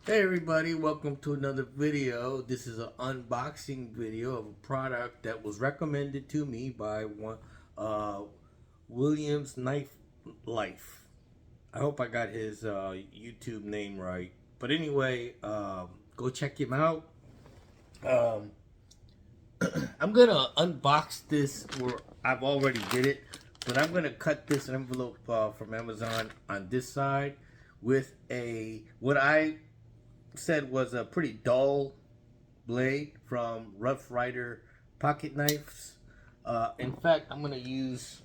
Hey everybody, welcome to another video. This is an unboxing video of a product that was recommended to me by uh, Williams Knife Life. I hope I got his YouTube name right. But anyway, go check him out. Um, I'm gonna unbox this, or I've already did it, but I'm gonna cut this envelope from Amazon on this side with what I said was a pretty dull blade from Rough Rider pocket knives. In fact, I'm going to use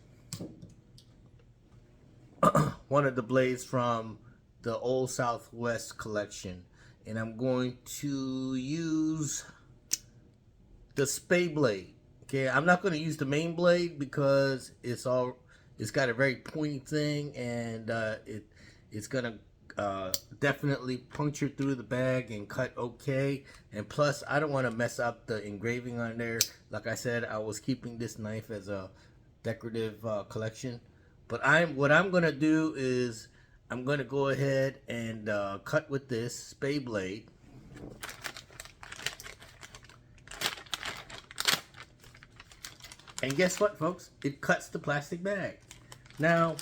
one of the blades from the Old Southwest collection, and I'm going to use the spay blade. Okay, I'm not going to use the main blade because it's got a very pointy thing, and it's going to definitely puncture through the bag and cut okay. And plus, I don't want to mess up the engraving on there. Like I said, I was keeping this knife as a decorative collection. But what I'm gonna do is I'm gonna go ahead and cut with this spay blade. And guess what, folks? It cuts the plastic bag. Now,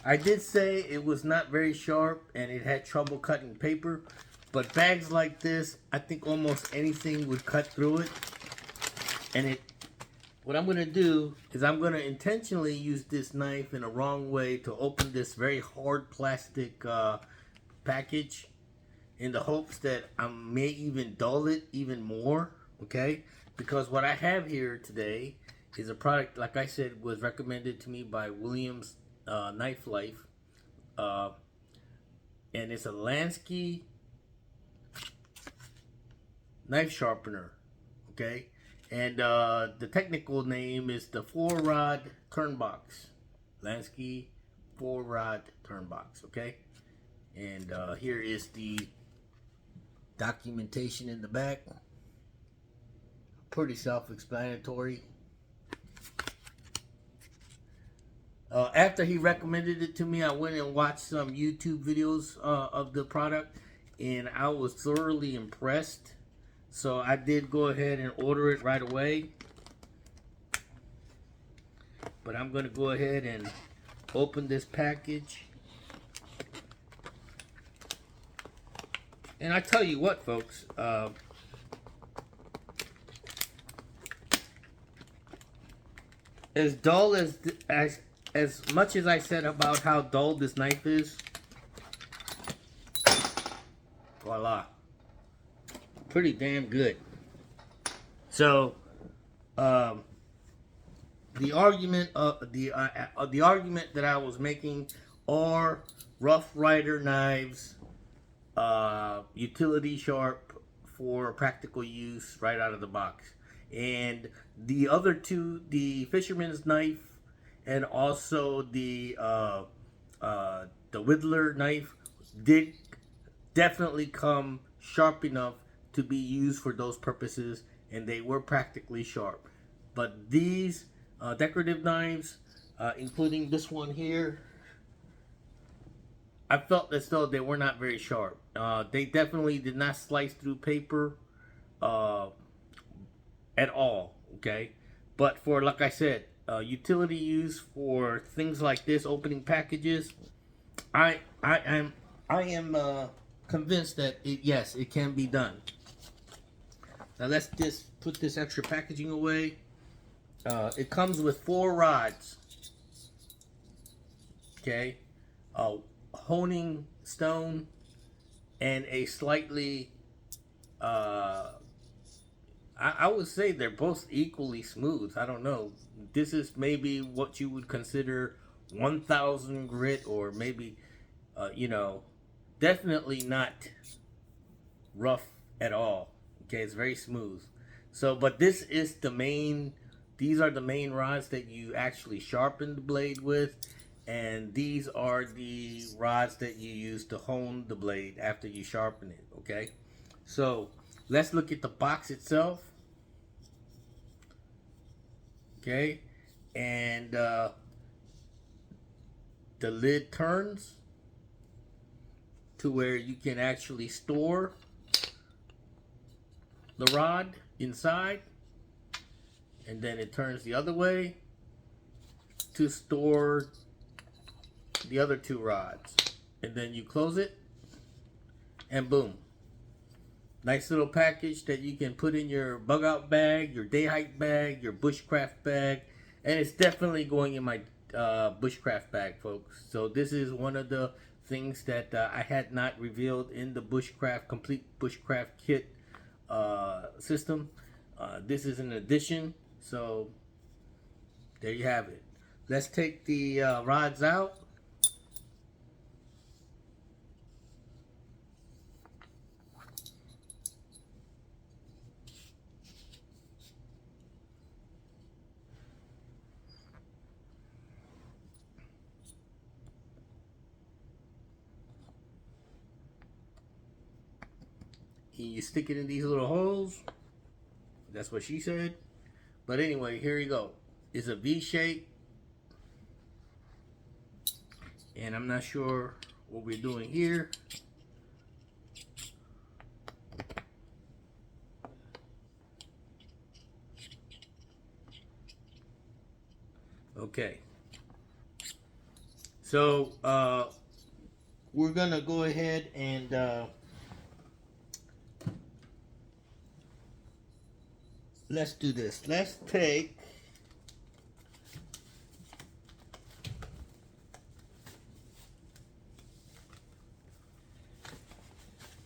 I did say it was not very sharp and it had trouble cutting paper, but bags like this, I think almost anything would cut through it. And what I'm gonna do is I'm gonna intentionally use this knife in a wrong way to open this very hard plastic package in the hopes that I may even dull it even more, okay? Because what I have here today is a product, like I said, was recommended to me by Williams Knife Life, uh, and it's a Lansky knife sharpener, okay? And the technical name is the 4-rod TurnBox, Lansky 4-rod TurnBox, okay? And here is the documentation in the back. Pretty self-explanatory. After he recommended it to me, I went and watched some YouTube videos of the product, and I was thoroughly impressed. So I did go ahead and order it right away. But I'm going to go ahead and open this package. And I tell you what, folks, as dull as much as I said about how dull this knife is, voila, pretty damn good. So, the argument that I was making are Rough Rider knives, utility sharp for practical use right out of the box, and the other two, the fisherman's knife and also the whittler knife, did definitely come sharp enough to be used for those purposes, and they were practically sharp. But these decorative knives, including this one here, I felt as though they were not very sharp. They definitely did not slice through paper uh, at all. Okay, but for, like I said, utility use for things like this, opening packages, I am convinced that yes, it can be done. Now let's just put this extra packaging away. It comes with 4 rods. Okay, a honing stone and a slightly I would say they're both equally smooth. I don't know. This is maybe what you would consider 1000 grit, or maybe you know, definitely not rough at all. Okay, it's very smooth. So, but this is the main, these are the main rods that you actually sharpen the blade with, and these are the rods that you use to hone the blade after you sharpen it. Okay, so let's look at the box itself. Okay, and the lid turns to where you can actually store the rod inside, and then it turns the other way to store the other two rods, and then you close it and boom, nice little package that you can put in your bug out bag, your day hike bag, your bushcraft bag, and it's definitely going in my bushcraft bag, folks. So this is one of the things that I had not revealed in the bushcraft complete bushcraft kit system. This is an addition, so there you have it. Let's take the rods out. You stick it in these little holes. That's what she said. But anyway, here you go. It's a V shape. And I'm not sure what we're doing here. Okay. So we're gonna go ahead and let's do this. Let's take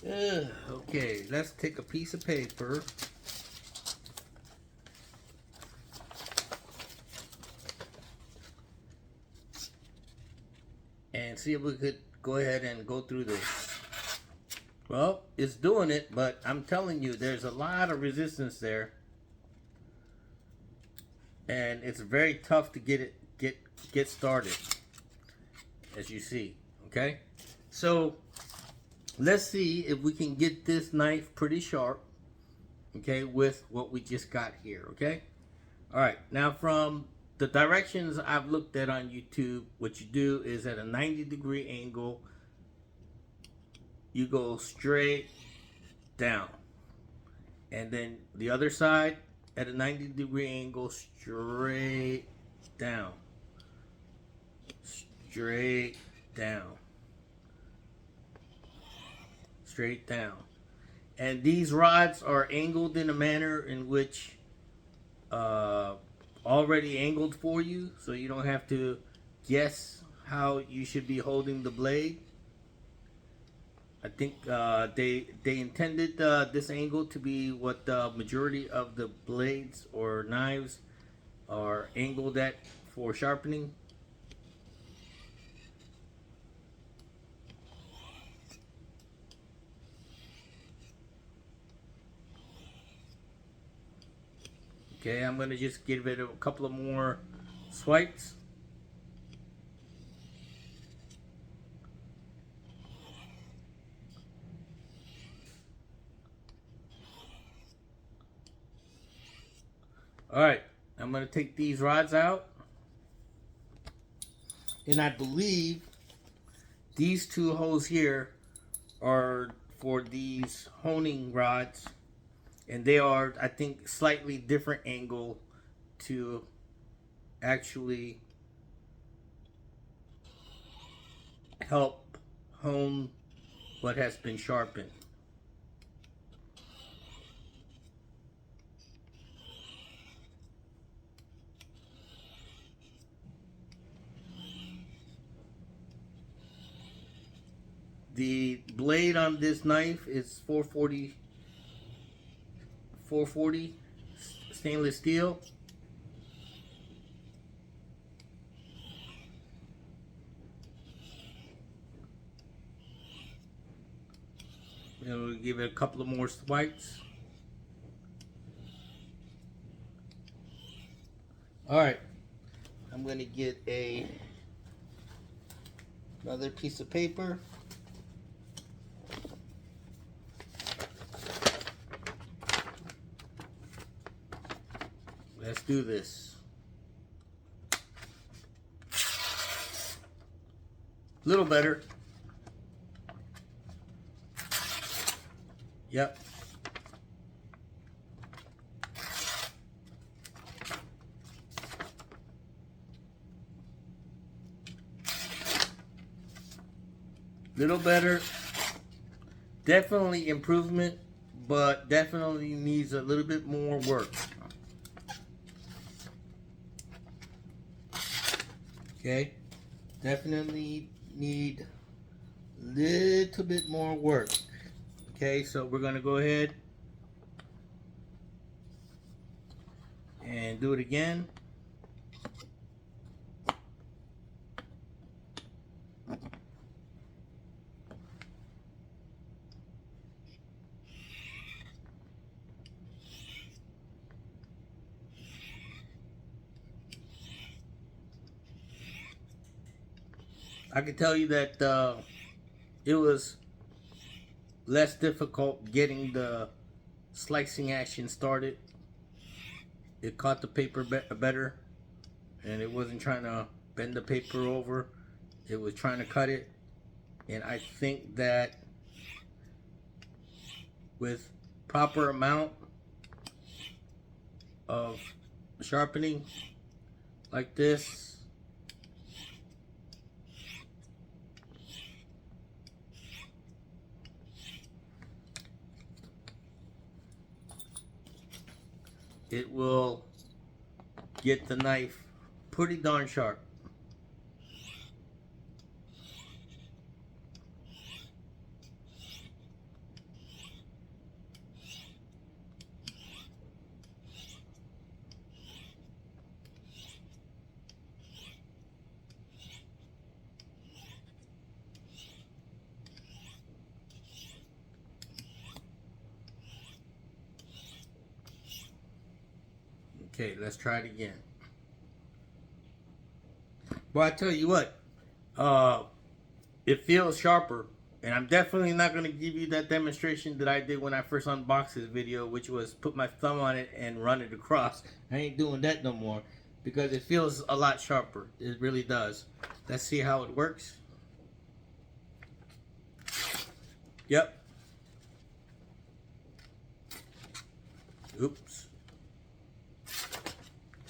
okay, let's take a piece of paper and see if we could go ahead and go through this. Well, it's doing it, but I'm telling you, there's a lot of resistance there. And it's very tough to get started, as you see. Okay, so let's see if we can get this knife pretty sharp, okay, with what we just got here. Okay, all right, now from the directions I've looked at on YouTube, what you do is at a 90-degree angle, you go straight down, and then the other side at a 90-degree angle, straight down, straight down, straight down. And these rods are angled in a manner in which already angled for you, so you don't have to guess how you should be holding the blade. I think they intended this angle to be what the majority of the blades or knives are angled at for sharpening. Okay, I'm going to just give it a couple of more swipes. Alright, I'm going to take these rods out. And I believe these two holes here are for these honing rods. And they are, I think, slightly different angle to actually help hone what has been sharpened. The blade on this knife is 440 stainless steel. And we'll give it a couple of more swipes. Alright, I'm going to get another piece of paper. Let's do this. A little better. Yep. Little better. Definitely improvement, but definitely needs a little bit more work. Okay, definitely need a little bit more work. Okay, so we're gonna go ahead and do it again. I can tell you that it was less difficult getting the slicing action started. It caught the paper better, and it wasn't trying to bend the paper over. It was trying to cut it, and I think that with proper amount of sharpening like this, it will get the knife pretty darn sharp. Okay, let's try it again. Well, I tell you what, it feels sharper, and I'm definitely not going to give you that demonstration that I did when I first unboxed this video, which was put my thumb on it and run it across. I ain't doing that no more because it feels a lot sharper. It really does. Let's see how it works. Yep. Oops.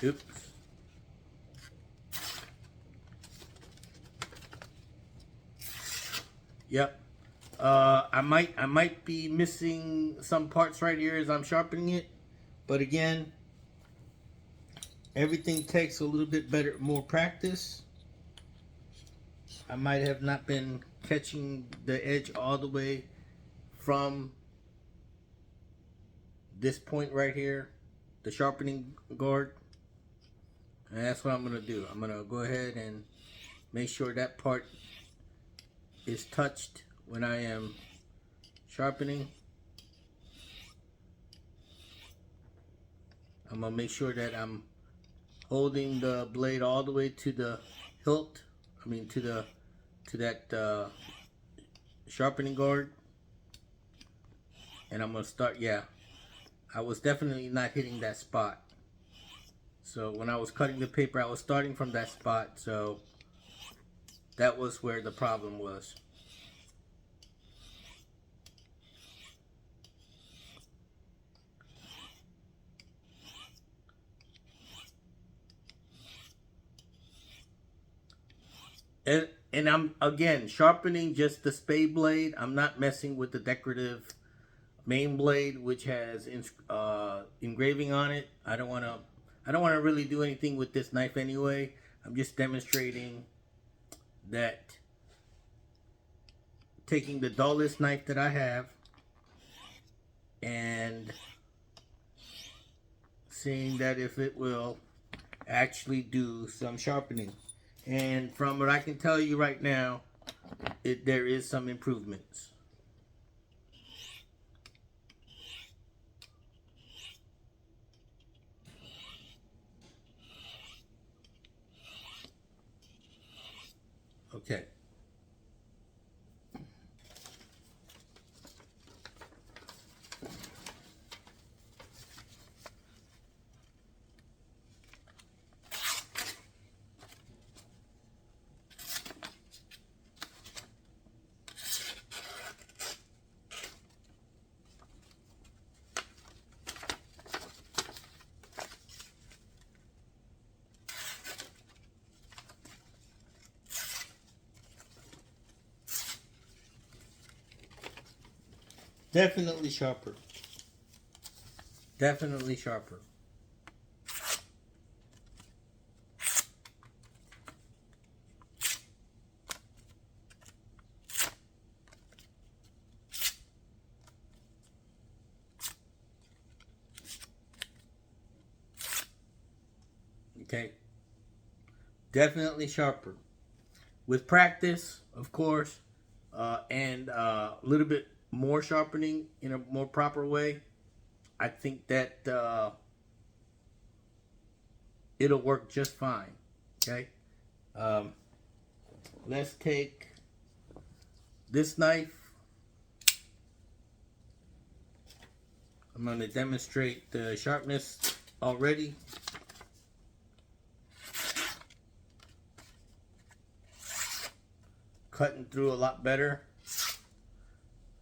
Oops. Yep. I might be missing some parts right here as I'm sharpening it, but again, everything takes a little bit more practice. I might have not been catching the edge all the way from this point right here, the sharpening guard, and that's what I'm gonna do. I'm gonna go ahead and make sure that part is touched when I am sharpening. I'm gonna make sure that I'm holding the blade all the way to the hilt. I mean to that sharpening guard. And I'm gonna start. Yeah, I was definitely not hitting that spot. So when I was cutting the paper, I was starting from that spot. So that was where the problem was. And I'm again sharpening just the spade blade. I'm not messing with the decorative main blade, which has engraving on it. I don't want to really do anything with this knife anyway. I'm just demonstrating that taking the dullest knife that I have and seeing that if it will actually do some sharpening. And from what I can tell you right now, there is some improvements. Okay. Definitely sharper. Definitely sharper. Okay. Definitely sharper. With practice, of course, and a little bit more sharpening in a more proper way, I think that it'll work just fine. Okay. Um, let's take this knife. I'm going to demonstrate the sharpness already. Cutting through a lot better,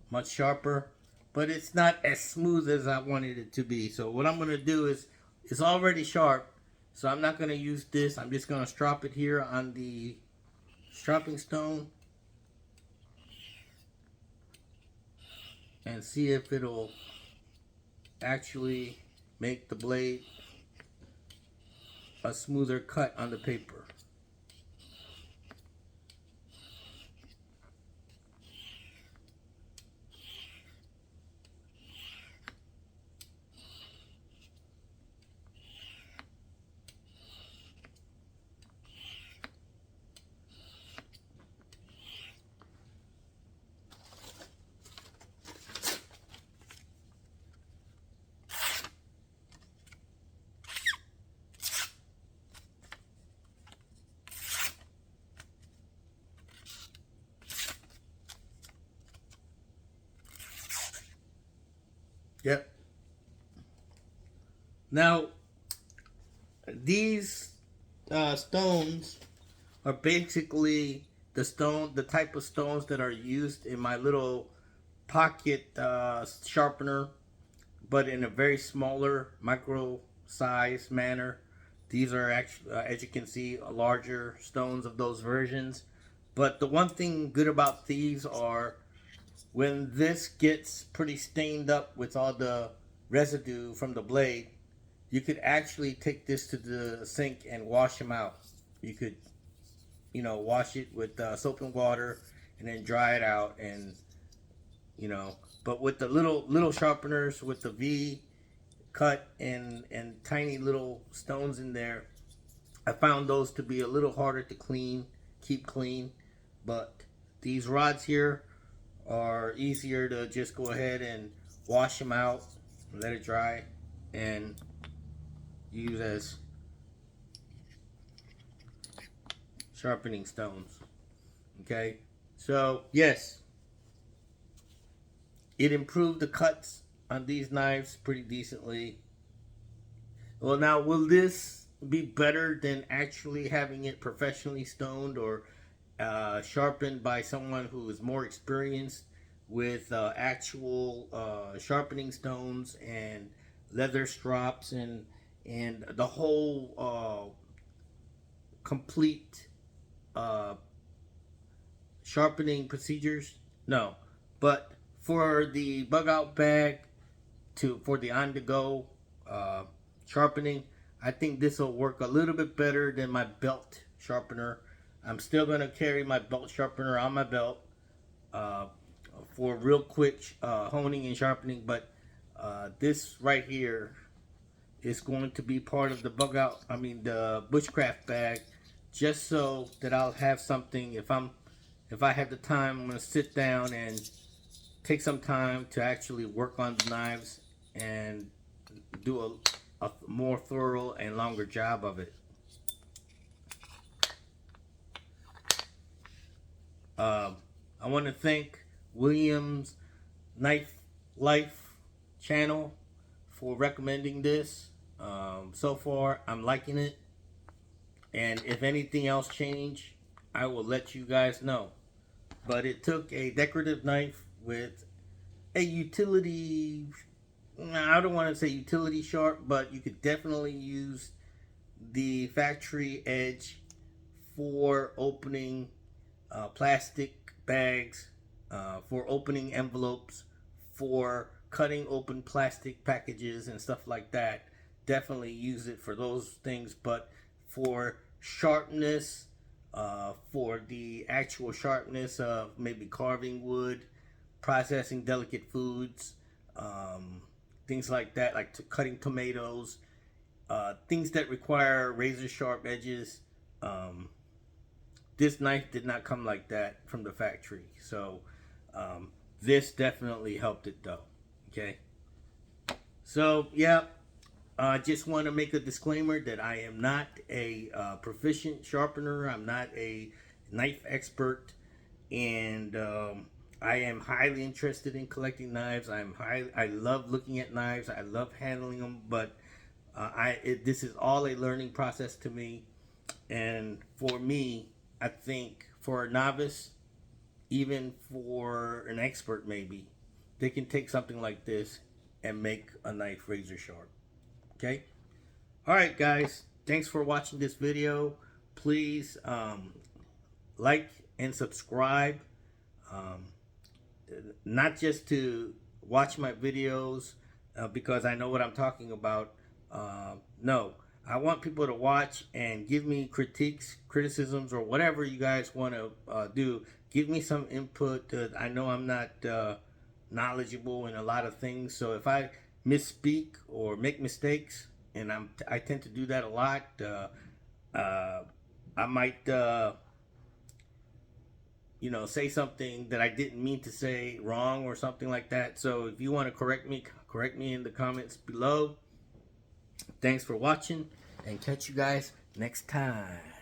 much sharper, but it's not as smooth as I wanted it to be. So what I'm going to do is, it's already sharp, so I'm not going to use this. I'm just going to strop it here on the stropping stone and see if it'll actually make the blade a smoother cut on the paper. Yep. Now, these stones are basically the type of stones that are used in my little pocket sharpener, but in a very smaller micro size manner. These are actually, as you can see, larger stones of those versions. But the one thing good about these are when this gets pretty stained up with all the residue from the blade, you could actually take this to the sink and wash them out. You could, wash it with soap and water and then dry it out, and but with the little sharpeners with the V cut and tiny little stones in there, I found those to be a little harder to keep clean. But these rods here are easier to just go ahead and wash them out, let it dry, and use as sharpening stones. Okay, so yes, it improved the cuts on these knives pretty decently. Well, now, will this be better than actually having it professionally stoned or sharpened by someone who is more experienced with actual sharpening stones and leather strops and the whole complete uh, sharpening procedures? No, but for the bug out bag for the on the go sharpening, I think this will work a little bit better than my belt sharpener. I'm still going to carry my belt sharpener on my belt uh, for real quick honing and sharpening, but this right here is going to be part of the the bushcraft bag, just so that I'll have something if I have the time. I'm going to sit down and take some time to actually work on the knives and do a more thorough and longer job of it. I want to thank Williams Knife Life channel for recommending this. So far, I'm liking it, and if anything else change, I will let you guys know. But it took a decorative knife with a utility. I don't want to say utility sharp, but you could definitely use the factory edge for opening plastic bags, for opening envelopes, for cutting open plastic packages and stuff like that. Definitely use it for those things. But for sharpness, for the actual sharpness of maybe carving wood, processing delicate foods, things like that, like cutting tomatoes, things that require razor sharp edges. This knife did not come like that from the factory. So this definitely helped it though. Okay. So yeah, I just want to make a disclaimer that I am not a proficient sharpener. I'm not a knife expert, and I am highly interested in collecting knives. I love looking at knives. I love handling them, but this is all a learning process to me. And for me, I think for a novice, even for an expert maybe, they can take something like this and make a knife razor sharp. Okay? Alright guys, thanks for watching this video. Please like and subscribe. Not just to watch my videos because I know what I'm talking about. No, I want people to watch and give me criticisms, or whatever you guys want to do. Give me some input. I know I'm not knowledgeable in a lot of things, so if I misspeak or make mistakes, and I tend to do that a lot, I might say something that I didn't mean to say wrong or something like that. So if you want to correct me in the comments below. Thanks for watching, and catch you guys next time.